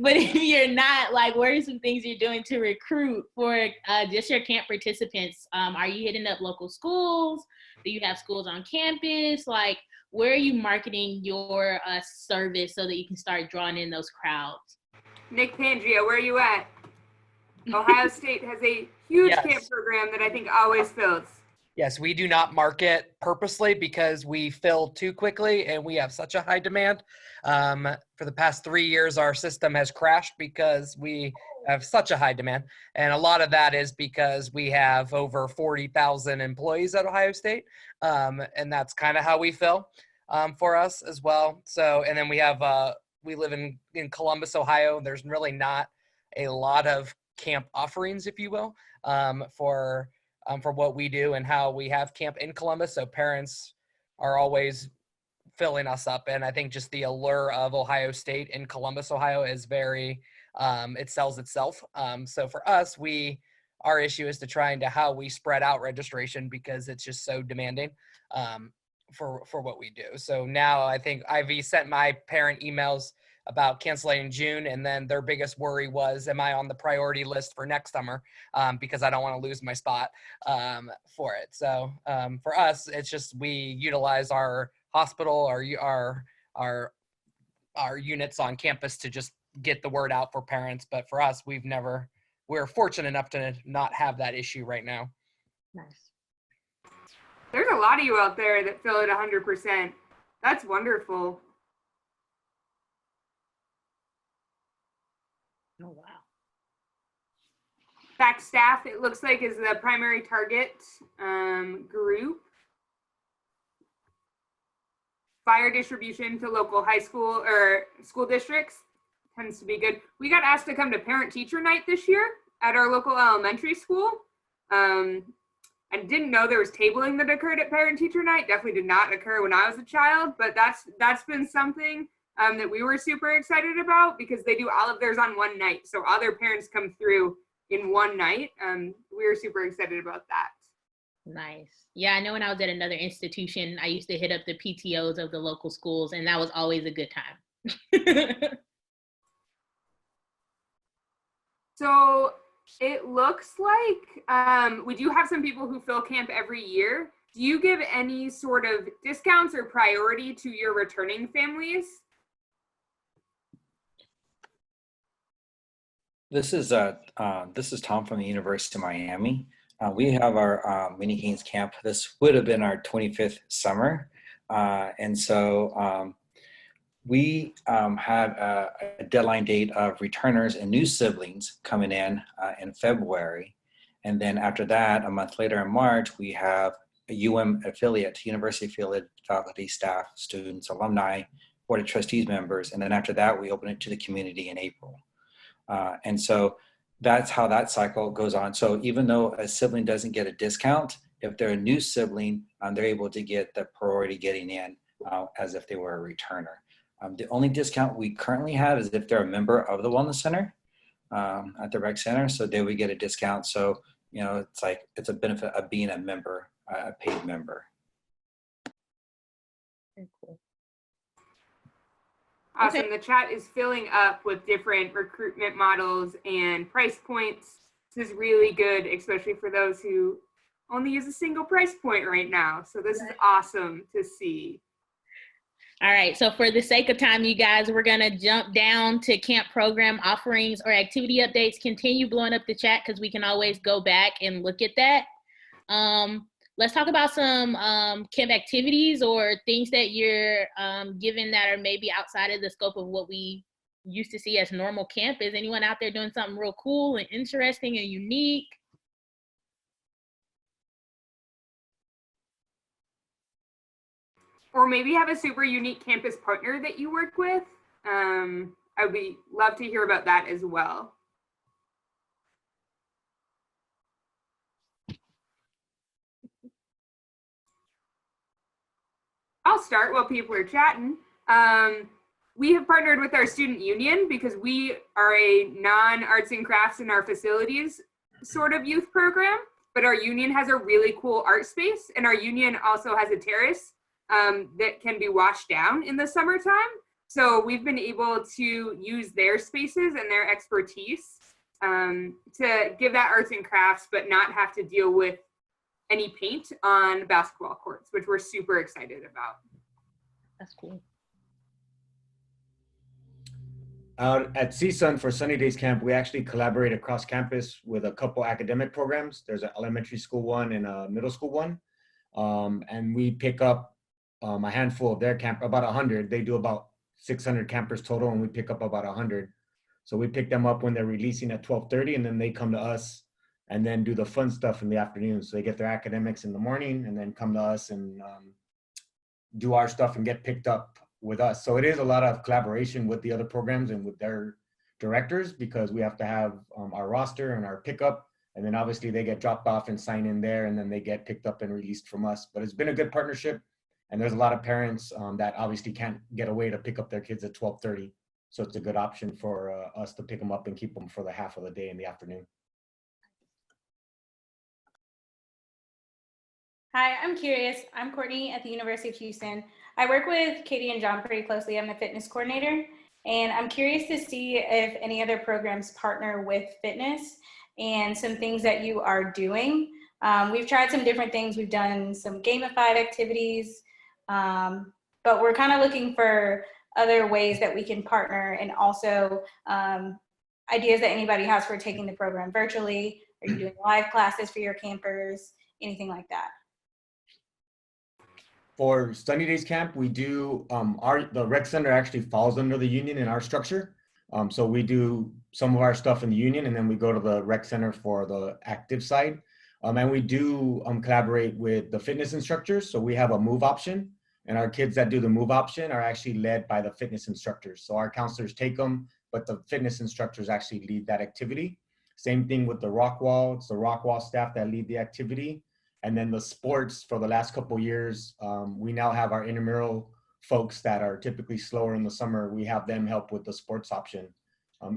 But if you're not, like, what are some things you're doing to recruit for just your camp participants? Are you hitting up local schools? Do you have schools on campus? Like, where are you marketing your service so that you can start drawing in those crowds? Nick Pangea, where are you at? Ohio State has a huge Yes. camp program that I think always fills. Yes, we do not market purposely because we fill too quickly and we have such a high demand. For the past 3 years, our system has crashed because we have such a high demand. And a lot of that is because we have over 40,000 employees at Ohio State. And that's kind of how we fill for us as well. So, and then we have, we live in Columbus, Ohio. There's really not a lot of camp offerings, if you will, for what we do and how we have camp in Columbus. So parents are always filling us up. And I think just the allure of Ohio State in Columbus, Ohio is very, it sells itself. So for us, our issue is to try into how we spread out registration because it's just so demanding for what we do. So now I think Ivy sent my parent emails about canceling in June, and then their biggest worry was, am I on the priority list for next summer? Because I don't want to lose my spot for it. So for us, it's just we utilize our hospital, our units on campus to just get the word out for parents. But for us, we're fortunate enough to not have that issue right now. Nice. There's a lot of you out there that fill it 100%. That's wonderful. Oh, wow. Fact staff, it looks like, is the primary target group. Fire distribution to local high school or school districts tends to be good. We got asked to come to parent teacher night this year at our local elementary school. I didn't know there was tabling that occurred at parent teacher night. Definitely did not occur when I was a child, but that's been something that we were super excited about because they do all of theirs on one night. So all their parents come through in one night. We were super excited about that. Nice. Yeah, I know when I was at another institution, I used to hit up the PTOs of the local schools, and that was always a good time. So it looks like we do have some people who fill camp every year. Do you give any sort of discounts or priority to your returning families? This is Tom from the University of Miami. We have our mini Haynes camp. This would have been our 25th summer. And so we had a deadline date of returners and new siblings coming in February. And then after that, a month later in March, we have a UM affiliate, university affiliate faculty, staff, students, alumni Board of Trustees members. And then after that, we open it to the community in April. And so that's how that cycle goes on. So even though a sibling doesn't get a discount, if they're a new sibling, they're able to get the priority getting in as if they were a returner. The only discount we currently have is if they're a member of the Wellness Center at the Rec Center, so they would get a discount. So, you know, it's like, it's a benefit of being a member, a paid member. Very cool. Awesome. Okay. The chat is filling up with different recruitment models and price points. This is really good, especially for those who only use a single price point right now. So this is awesome to see. All right, so for the sake of time, you guys, we're gonna jump down to camp program offerings or activity updates. Continue blowing up the chat because we can always go back and look at that. Let's talk about some camp activities or things that you're given that are maybe outside of the scope of what we used to see as normal camp. Is anyone out there doing something real cool and interesting and unique? Or maybe have a super unique campus partner that you work with. I'd love to hear about that as well. I'll start while people are chatting. We have partnered with our student union because we are a non-arts and crafts in our facilities sort of youth program, but our union has a really cool art space, and our union also has a terrace that can be washed down in the summertime. So we've been able to use their spaces and their expertise to give that arts and crafts, but not have to deal with any paint on basketball courts, which we're super excited about. That's cool. Out at CSUN for Sunny Days Camp, we actually collaborate across campus with a couple academic programs. There's an elementary school one and a middle school one. And we pick up a handful of their camp, about 100. They do about 600 campers total, and we pick up about 100. So we pick them up when they're releasing at 12:30, and then they come to us and then do the fun stuff in the afternoon. So they get their academics in the morning and then come to us and do our stuff and get picked up with us. So it is a lot of collaboration with the other programs and with their directors, because we have to have our roster and our pickup, and then obviously they get dropped off and sign in there, and then they get picked up and released from us. But it's been a good partnership, and there's a lot of parents that obviously can't get away to pick up their kids at 12:30. So it's a good option for us to pick them up and keep them for the half of the day in the afternoon. Hi, I'm curious. I'm Courtney at the University of Houston. I work with Katie and John pretty closely. I'm the fitness coordinator, and I'm curious to see if any other programs partner with fitness and some things that you are doing. We've tried some different things. We've done some gamified activities, but we're kind of looking for other ways that we can partner, and also ideas that anybody has for taking the program virtually. Are you doing live classes for your campers? Anything like that? For Sunny Days Camp, we do, the rec center actually falls under the union in our structure. So we do some of our stuff in the union, and then we go to the rec center for the active side. And we do collaborate with the fitness instructors. So we have a move option, and our kids that do the move option are actually led by the fitness instructors. So our counselors take them, but the fitness instructors actually lead that activity. Same thing with the rock wall. It's the rock wall staff that lead the activity. And then the sports, for the last couple of years, we now have our intramural folks that are typically slower in the summer. We have them help with the sports option.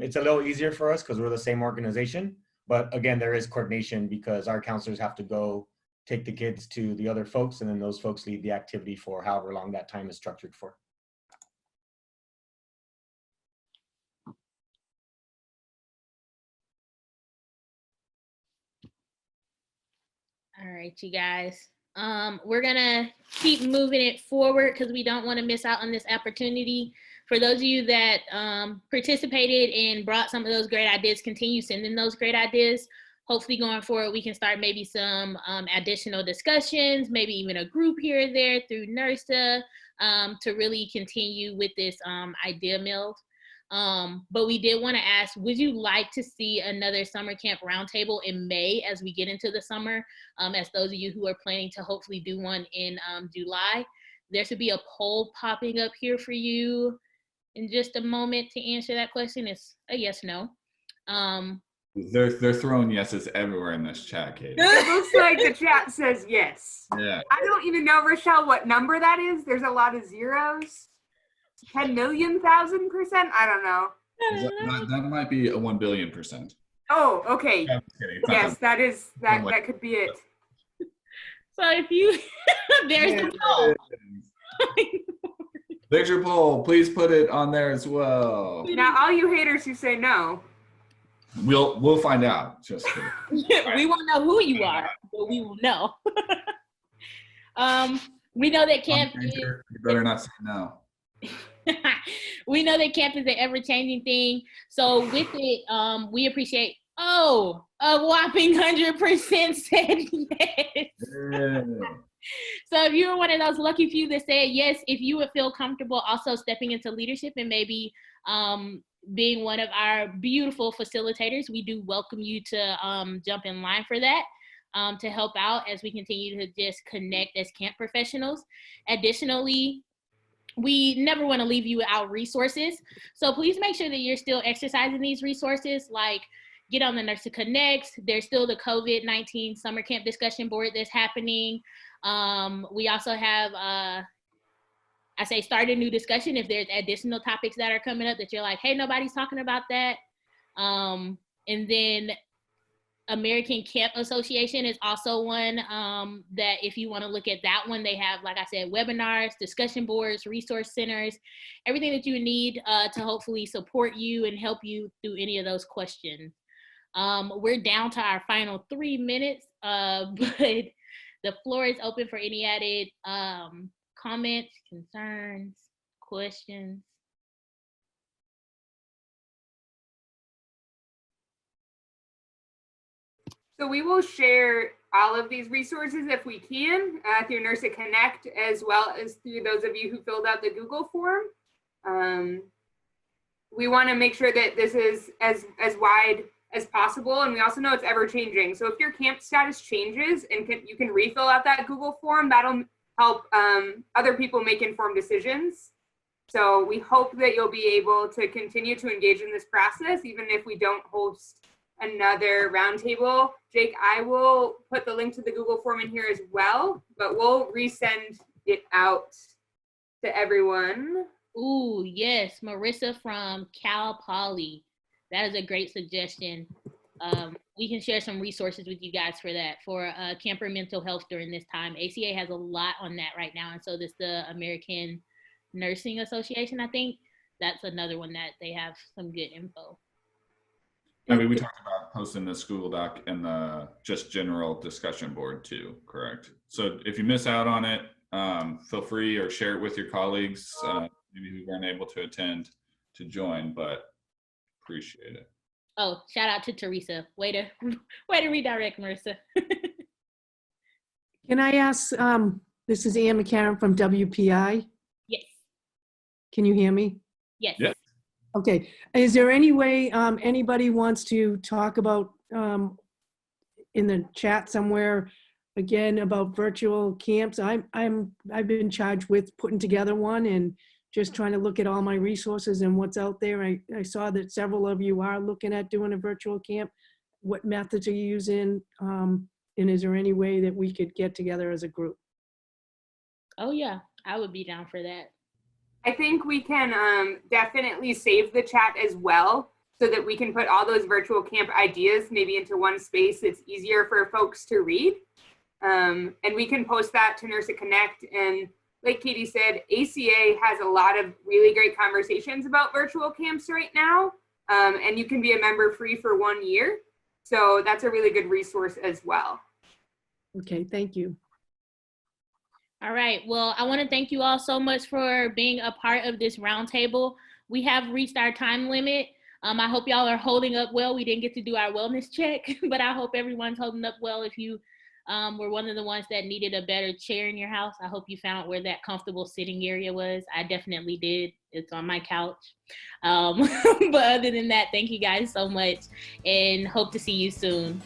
It's a little easier for us because we're the same organization. But again, there is coordination because our counselors have to go take the kids to the other folks, and then those folks lead the activity for however long that time is structured for. All right, you guys. We're gonna keep moving it forward because we don't want to miss out on this opportunity. For those of you that participated and brought some of those great ideas, continue sending those great ideas. Hopefully going forward, we can start maybe some additional discussions, maybe even a group here or there through NIRSA to really continue with this idea meld. But we did want to ask, would you like to see another summer camp roundtable in May as we get into the summer? As those of you who are planning to hopefully do one in July, there should be a poll popping up here for you in just a moment to answer that question. It's a yes, no. They're throwing yeses everywhere in this chat, Katie. It looks like the chat says yes. Yeah. I don't even know, Rochelle, what number that is. There's a lot of zeros. 10 million, 1,000%? I don't know. That might be a 1 billion%. Oh, okay. I'm kidding. Yes, that could be it. So if you, there's the poll. There's your poll. Please put it on there as well. Now, all you haters who say no. We'll find out. Just kidding. We won't know who you are, but we will know. We know that camp is, You better not say no. we know that camp is an ever-changing thing. So with it, we appreciate, a whopping 100% said yes. Yeah. So if you were one of those lucky few that said yes, if you would feel comfortable also stepping into leadership and maybe being one of our beautiful facilitators, we do welcome you to jump in line for that, to help out as we continue to just connect as camp professionals. Additionally, we never want to leave you without resources. So please make sure that you're still exercising these resources, like get on the NIRSA Connects. There's still the COVID-19 summer camp discussion board that's happening. We also have, start a new discussion if there's additional topics that are coming up that you're like, hey, nobody's talking about that. And then American Camp Association is also one that if you want to look at that one, they have, like I said, webinars, discussion boards, resource centers, everything that you need to hopefully support you and help you through any of those questions. We're down to our final 3 minutes, but the floor is open for any added comments, concerns, questions. So we will share all of these resources if we can through NIRSA Connect, as well as through those of you who filled out the Google form. We want to make sure that this is as wide as possible, and we also know it's ever changing. So if your camp status changes and you can refill out that Google form, that'll help other people make informed decisions. So we hope that you'll be able to continue to engage in this process, even if we don't host another roundtable. Jake, I will put the link to the Google form in here as well, but we'll resend it out to everyone. Ooh, yes, Marissa from Cal Poly. That is a great suggestion. We can share some resources with you guys for that, for camper mental health during this time. ACA has a lot on that right now, and so does the American Nursing Association, I think. That's another one that they have some good info. I mean, we talked about posting this Google Doc and the just general discussion board too, correct? So if you miss out on it, feel free or share it with your colleagues, maybe who weren't able to attend to join, but appreciate it. Oh, shout out to Teresa. Way to redirect, Marissa. Can I ask, this is Ann McCarron from WPI. Yes. Can you hear me? Yes. Yes. Okay. Is there any way anybody wants to talk about in the chat somewhere again about virtual camps? I've been charged with putting together one and just trying to look at all my resources and what's out there. I saw that several of you are looking at doing a virtual camp. What methods are you using? And is there any way that we could get together as a group? Oh yeah, I would be down for that. I think we can definitely save the chat as well, so that we can put all those virtual camp ideas maybe into one space that's easier for folks to read. And we can post that to NIRSA Connect. And like Katie said, ACA has a lot of really great conversations about virtual camps right now. And you can be a member free for 1 year. So that's a really good resource as well. Okay, thank you. All right, well, I want to thank you all so much for being a part of this roundtable. We have reached our time limit. I hope y'all are holding up well. We didn't get to do our wellness check, but I hope everyone's holding up well. If you were one of the ones that needed a better chair in your house, I hope you found where that comfortable sitting area was. I definitely did. It's on my couch. But other than that, thank you guys so much and hope to see you soon.